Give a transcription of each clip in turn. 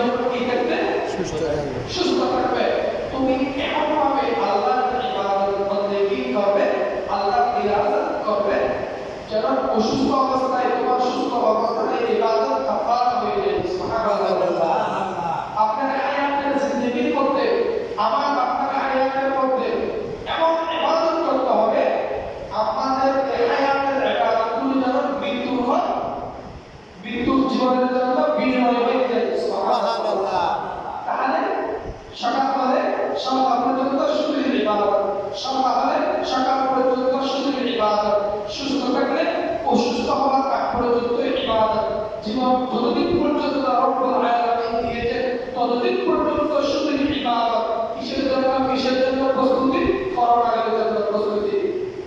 জন্য কি থাকবে? সুস্থ থাকবে। তুমি এমন ভাবে আল্লাহর ইবাদত বন্দেগী করবে, আল্লাহর রিয়াজত করবে যেন অসুস্থ অবস্থায় তোমার সুস্থ অবস্থায় ইবাদত কাফারা হয়ে যায়। সুবহানাল্লাহ। আপনার হায়াতের জিন্দেগির মধ্যে আমার আপনার হায়াতের মধ্যে এমন ইবাদত করতে হবে আপনাদের এই হায়াতের ইবাদতগুলো যেন মৃত্যুর পর মৃত্যুর জীবনের জন্য বিনিময় হয়ে যায়। সুবহানাল্লাহ। তাহলে সকাল হলে সন্ধ্যা পর্যন্ত শুকরির ইবাদত, সন্ধ্যা হলে সকাল পর্যন্ত শুকরির ইবাদত, সুস্থ থাকলে অসুস্থ হওয়ার আগ পর্যন্ত ইবাদত, জীবন যতদিন পর্যন্ত রব্বুল আলামিন দিয়েছে ততদিন পর্যন্ত শুকরির ইবাদত। কিসের জন্য প্রস্তুতি? পরকালের জন্য প্রস্তুতি।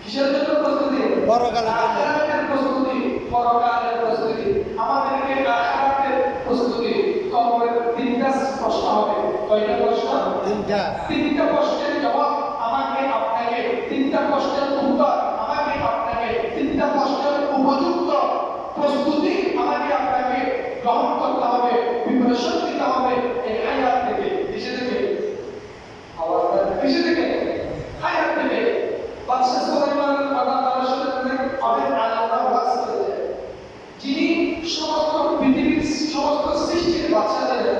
কিসের জন্য প্রস্তুতি? পরকালের প্রস্তুতি, পরকালের প্রস্তুতি। আমাদেরকে আখিরাতের প্রস্তুতি। কবরের তিনটা প্রশ্ন হবে। কয়টা প্রশ্ন? তিনটা প্রশ্নের জবাব আমাকে আপনাকে, তিনটা প্রশ্নের উত্তর আমাকে আপনাকে, তিনটা প্রশ্নের উপযুক্ত প্রস্তুতি আমাকে আপনাকে গ্রহণ করতে হবে, প্রিপারেশন নিতে হবে এই হায়াত থেকে। কিসে থেকে? আওয়াজ কিসে থেকে? হায়াত থেকে। বাদশা সুলাইমানের কথা তার সাথে অনেক আলাদা ওয়াজ করেছে, যিনি সমস্ত পৃথিবীর সমস্ত সৃষ্টির বাদশা ছিলেন।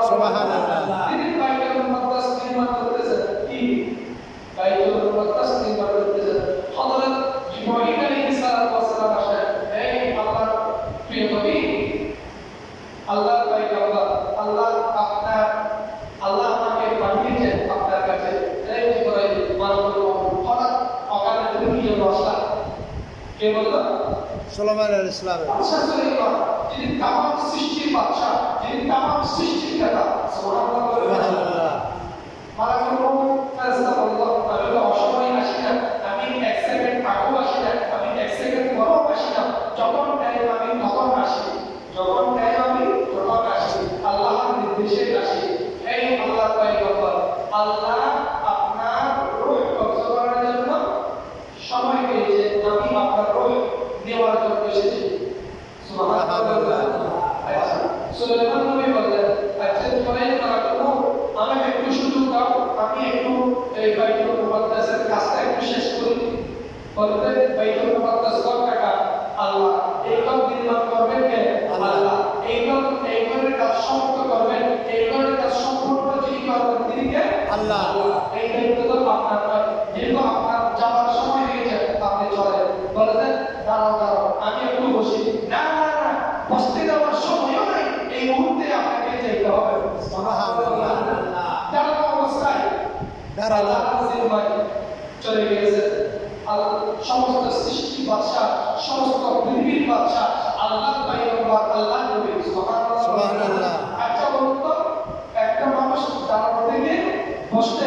সুবহানাল্লাহ। তিনি বাইতুল মুকাদ্দাস নির্মাণ করতেছেন। কি? বাইতুল মুকাদ্দাস নির্মাণ করতেছেন। হযরত ইব্রাহিম আলাইহিস সালাম আসেন, এই আল্লাহর প্রিয় নবী, আল্লাহর পয়গম্বর, আল্লাহ আমাকে পাঠিয়েছেন আপনার কাছে। এই ইব্রাহিম মানবত হঠাৎ অকালে তুমি কি জন্য আসলা? কে বললো? সুলাইমান আলাইহিস সালাম। বাদশা সুলাইমান, যিনি তামাম সৃষ্টির বাদশা, যিনি তামাম সৃষ্টির নেতা। সুবহানাল্লাহ। মালাকুল মউত ফেরেশতা বলল, আমি তো অসময়ে আসি না, আমি এক সেকেন্ড আগেও আসি না, আমি এক সেকেন্ড পরেও আসি না, যখন টাইম আমি তখন আসি, যখন টাইম আমি তখন আসি, আল্লাহর নির্দেশে আসি। এই আল্লাহর পয়গম্বর, আল্লাহ আপনার রূহ কবজ করার জন্য সময় পেয়েছে, আমি আপনার রূহ নেওয়ার জন্য এসেছি। সুবহানাল্লাহ। আচ্ছা, সুলাইমান নবী বললেন, আচ্ছা আমাকে একটু সুযোগ দাও, আমি একটু এই বাইতুল মুকাদ্দাসের কাজটা একটু শেষ করি। বলতে বাইতুল মুকাদ্দাস কত টাকা? আল্লাহ। এই ঘর নির্মাণ করবেন কে? আল্লাহ। এই ঘরের কাজ সমাপ্ত করবেন, এই ঘরের কাজ সম্পূর্ণ যিনি করবেন তিনি কে? আল্লাহ। এই দায়িত্ব তো আপনার নয়, যেহেতু আপনার যাওয়ার সময় হয়ে যায় আপনি চলেন। বলতেন দাঁড়াও আমি একটু বসি। না, বসতে দেওয়ার সময়ও নাই, এই মুহূর্তে আপনাকে যেতে হবে। সুবহানাল্লাহ। দাঁড়ানো অবস্থায় আল্লাহ চলে গেছে। সমস্ত সৃষ্টি বাদশা, সমস্ত পৃথিবীর বাদশা আল্লাহর পয়গম্বর, আল্লাহর নবী। সুবহানাল্লাহ। আচ্ছা বলুন তো, একটা মানুষ দাঁড়ানো থেকে বসতে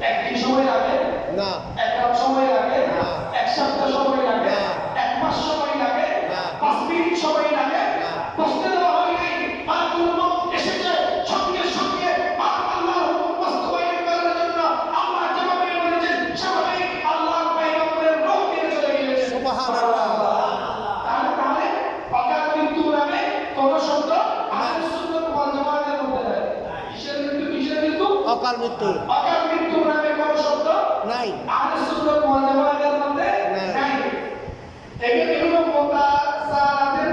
একদিন সময় লাগে না, এক রাত সময় লাগে না, এক সপ্তাহ সময় লাগে না, এক মাস সময় লাগে না, 5 মিনিট সময় লাগে না। বসতে দেওয়া হয় নাই, মালাকুল মউত এসেছে, সঙ্গে সঙ্গে আল্লাহর হুকুম বাস্তবায়ন করার জন্য আল্লাহ যেভাবে বলেছেন সেভাবে আল্লাহর পয়গম্বরের রূহ নিয়ে চলে গেলেন। সুবহানাল্লাহ। তাহলে অকাল মৃত্যু নামে কোন শব্দ আহলে সুন্নাত ওয়াল জামাতের মধ্যে নাই। কিসের মৃত্যু? অকাল মৃত্যু। অকাল মৃত্যু নামে কোন শব্দ নাই আহলে সুন্নাত ওয়াল জামাতের মধ্যে নাই। এগুলো মুতাসারির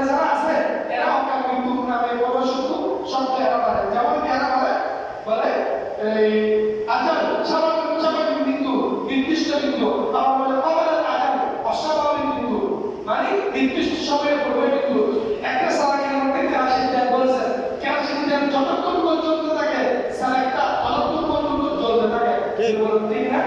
যারা আছে এরা অকাল মৃত্যু নামে কোন শব্দ এরা বলে। যেমন এরা বলে এই আজাল স্বাভাবিক মৃত্যু, নির্দিষ্ট মৃত্যু। আবার বলে কবরের আজাল অস্বাভাবিক মৃত্যু, মানে নির্দিষ্ট সময়ে পূর্বে মৃত্যু। একটা সালাকের মধ্যে কেরাসিন তেল বলছে, কেরাসিন তেল যতক্ষণ পর্যন্ত থাকে সালাকটা ততক্ষণ পর্যন্ত জ্বলতে থাকে। ঠিক বলুন, ঠিক না?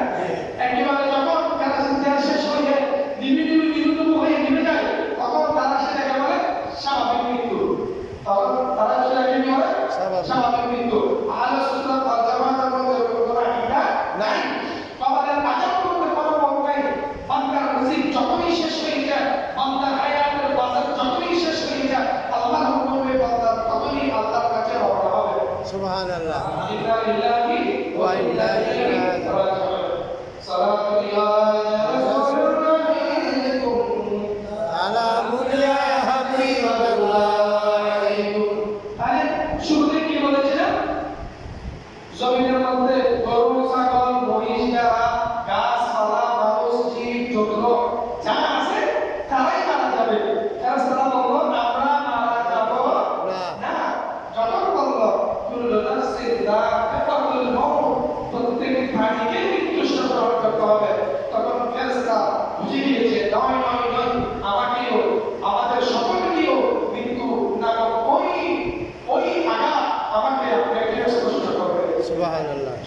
একেবারে যখন কেরাসিন তেল শেষ হয়ে যায়, নিভু হয়ে নিভে যায়, তখন তারা সেটাকে বলে স্বাভাবিক মৃত্যু। তখন তারা সেটাকে কি বলে? স্বাভাবিক মৃত্যু। আহলে সুন্নাত ওয়াল জামাতের মধ্যে কোনো আকিদা নাই। কবরের আযাব করতে কোনো ভয় নাই। বান্দার রিজিক যখনই শেষ হয়ে যায়, বান্দার হায়াতের বাজার যখনই শেষ হয়ে যায়, আল্লাহর হুকুমে বান্দা তখনই আল্লাহর কাছে রওনা হবে। সুবহানাল্লাহ। ইন্না লিল্লাহি ওয়া ইন্না ইলাইহি রাজিউন। সালাতু ইয়া রাসূলুল্লাহ আলাইকুম ইয়া হাবিবাল্লাহ।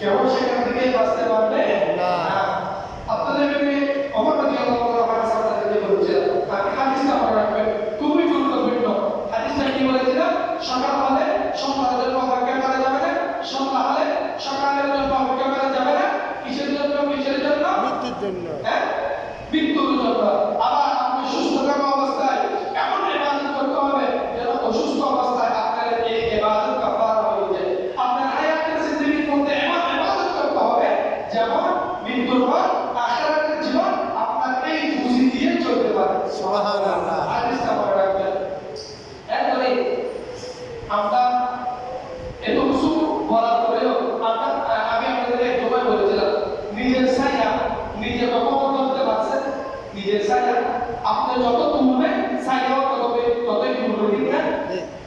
কেউ সেখান থেকে বাঁচতে পারবে না। আপনাদেরকে অবনতি আমার সাথে বলছিলাম, আমি হাদিসটা মনে রাখবেন, খুবই গুরুত্বপূর্ণ। হাদিসটা কি বলেছিলাম? সকাল হলে সন্ধ্যার জন্য অপেক্ষা করা যাবে না, সন্ধ্যা হলে সকালের জন্য অপেক্ষা করা যাবে না। কিসের জন্য? কিসের জন্য? মৃত্যুর জন্য। হ্যাঁ, মৃত্যুর জন্য। আবার আপনি সুস্থ থাকা অবস্থায় এমন ইবাদত করতে হবে যেন অসুস্থ অবস্থায় আপনার এই ইবাদত কাফারা হয়ে যায়। আপনার হায়াতের জিন্দেগির মধ্যে এমন ইবাদত করতে হবে যেমন মৃত্যুর পর আখিরাতের জীবন আপনার এই পুঁজি দিয়ে চলতে পারে। সুবহানাল্লাহ। হাদিসটা মনে রাখবেন। এরপরে আমরা এত কিছু বলার পরেও আমি আপনাদের এক সময় বলেছিলাম, নিজের ছায়া নিজে কখনো করতে পারছেন? নিজের ছায়া আপনি যত তুলবেন ছায়াও ততই তুলবে, ঠিক না?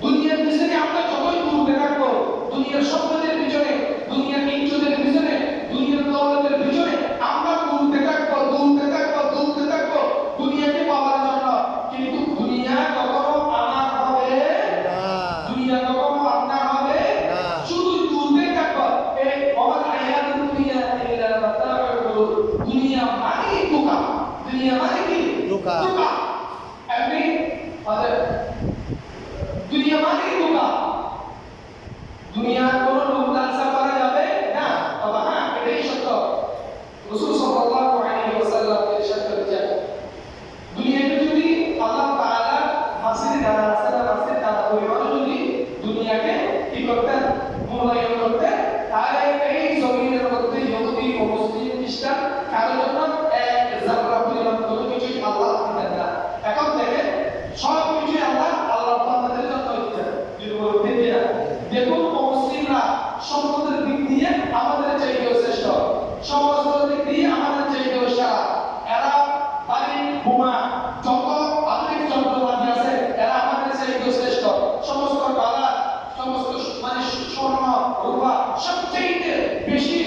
দুনিয়ার পিছনে আমরা যতই তুলতে থাকবো, দুনিয়ার সম্পদের পিছনে, দুনিয়ার ইজ্জতের পিছনে, দুনিয়ার দৌলতের পিছনে আমরা তুলতে থাকবো, তুলতে থাকবো, তুলতে থাকবো দুনিয়াকে পাওয়ার জন্য। কিন্তু দুনিয়া কখনো আমার হবে না, দুনিয়া কখনো আপনার হবে না। শুধু তুলতে থাকবো। এই আমার আয়াত দুনিয়া ইল্লা মাতাউল গুরুর। দুনিয়া মানে ধোঁকা, দুনিয়া মানে কি? ধোঁকা। আপনি দুনিয়া মানে ধোঁকা। দুনিয়ার কোনো লোক লালসা করা যাবে না। তবে হ্যাঁ, এটাই সত্য। রাসূল সাল্লাল্লাহু আলাইহি ওয়াসাল্লাম ইরশাদ করেছেন, দুনিয়াকে যদি আল্লাহ তাআলা হাসির দ্বারা পরিমাণ যদি দুনিয়াকে কি করতেন? মূল্যায়ন করতেন, তাহলে এই জমিনের মধ্যে ইহুদি ও মুসলিম খ্রিস্টান কারোর জন্য এক জাররা পরিমাণ কোনো কিছুই আল্লাহ দিতেন না। এখন দেখেন, সব কিছুই আল্লাহ বান্দাদের জন্য দিতেন। দেখুন, মুসলিমরা সম্পদের দিক দিয়ে আমাদের চাইতেও শ্রেষ্ঠ, সমস্ত দিক দিয়ে আমাদের চাইতেও সেরা। এরা বাড়ি বোমা যত আধুনিক যন্ত্রপাতি আছে এরা আমাদের চাইতেও শ্রেষ্ঠ। সমস্ত বালা, সমস্ত মানে স্বর্ণ রূপা সবচেয়ে বেশি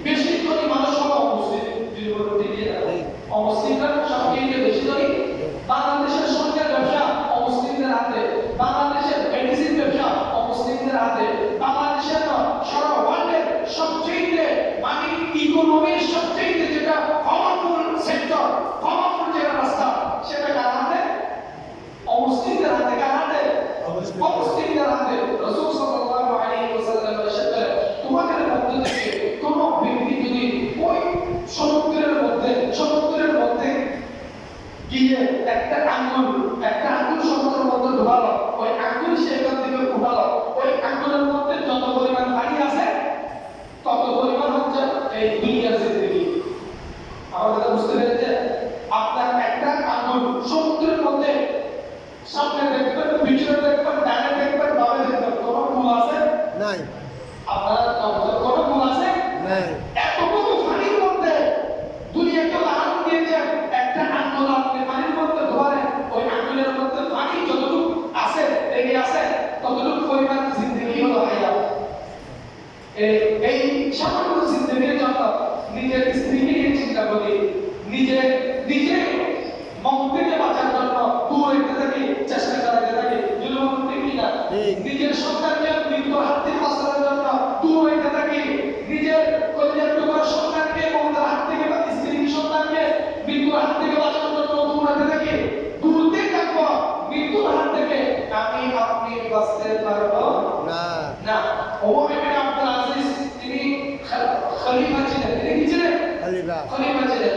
বেশি ধনী মানুষ হলো মুসলিম। অমুসলিমরা সবচেয়ে বেশি ধনী। বাংলাদেশের স্বর্ণের ব্যবসা অমুসলিমদের হাতে, বাংলাদেশের মেডিসিন ব্যবসা অমুসলিমদের হাতে, বাংলাদেশের সারা ওয়ার্ল্ডের সবচেয়ে মানে ইকোনমির সবচেয়ে যেটা পাওয়ারফুল সেক্টর, পাওয়ারফুল যেটা রাস্তা, সেটা কার হাতে? অমুসলিমদের হাতে। কার হাতে? অমুসলিমদের হাতে। রাসূল সাল্লাল্লাহু আলাইহি ওয়াসাল্লাম ইরশাদ করেন, তোমাদের মধ্যে থেকে কোন ব্যক্তি যদি ওই সমুদ্রের মধ্যে গিয়ে একটা আঙ্গুল সমুদ্রের মধ্যে ঢোকালো, ওই আঙ্গুল সেখান থেকে উঠালো, ওই আঙ্গুলের মধ্যে যত পরিমাণ পানি আছে তত পরিমাণ হচ্ছে এই দুনিয়ার জিন্দেগি। আমাদের বুঝতে পেরেছে? আপনার একটা আঙ্গুল সমুদ্রের মধ্যে, সামনে দেখবেন, পিছনে দেখবেন, ডানে দেখবেন, বামে দেখবেন, কোনো কুল আছে? নাই। আপনার কোনো কুল আছে? নাই। এতটুকু পানির মধ্যে দুনিয়াকে লাগান দিয়েছেন, একটা আঙ্গুল আপনি পানির মধ্যে ধরেন, ওই আঙ্গুলের মধ্যে পানি যতটুকু আছে, লেগে আছে, ততটুকু পরিমাণ জিন্দেগি হলো হায়াত। এই সামান্য জিন্দেগির জন্য নিজের স্ত্রীকে নিয়ে চিন্তা করি, নিজে মত থেকে বাঁচার জন্য দূর হইতে থাকি, চেষ্টা চালাতে থাকি, নিজের সন্তানকে মৃত্যুর হাত থেকে বাঁচানোর জন্য দূর হইতে থাকি, নিজের কলিজার টুকরা সন্তানকে মমতার হাত থেকে বা স্ত্রী সন্তানকে মৃত্যুর হাত থেকে বাঁচানোর জন্য দূর হইতে থাকি। দূরতে থাকবো মৃত্যুর হাত থেকে, আমি আপনি বাঁচতে পারবো না। না। ওমর ইবনে আব্দুল আজিজ তিনি খলিফা ছিলেন। তিনি কি ছিলেন? খলিফা ছিলেন।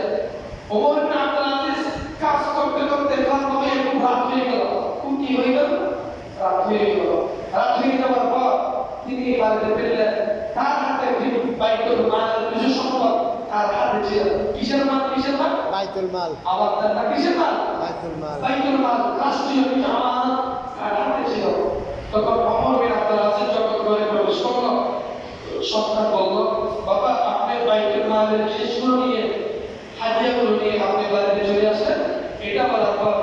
ওমর ইবনে আব্দুল আজিজ কাজ করতে করতে ক্লান্ত হয়ে খুব রাত হয়ে গেল। কি হয়ে গেল? রাত হয়ে গেল। রাত হয়ে যাওয়ার পর তিনি বাড়িতে ফিরলেন। তার হাতে বাইতুল মাল, কিছু সম্পদ তার হাতে ছিল। কিসের মাল? কিসের মাল? বাইতুল মাল। আবার তার কিসের মাল? বাইতুল মাল। বাইতুল মাল রাষ্ট্রীয় কিছু আমানত তার হাতে ছিল। তখন ওমর বিন আব্দুল আজিজ যখন ঘরে প্রবেশ করলো, সন্তান বলল, বাবা, আপনি বাইতুল মালের শেষগুলো নিয়ে, হাদিয়াগুলো নিয়ে আপনি বাড়িতে চলে আসলেন। এটা বলার পর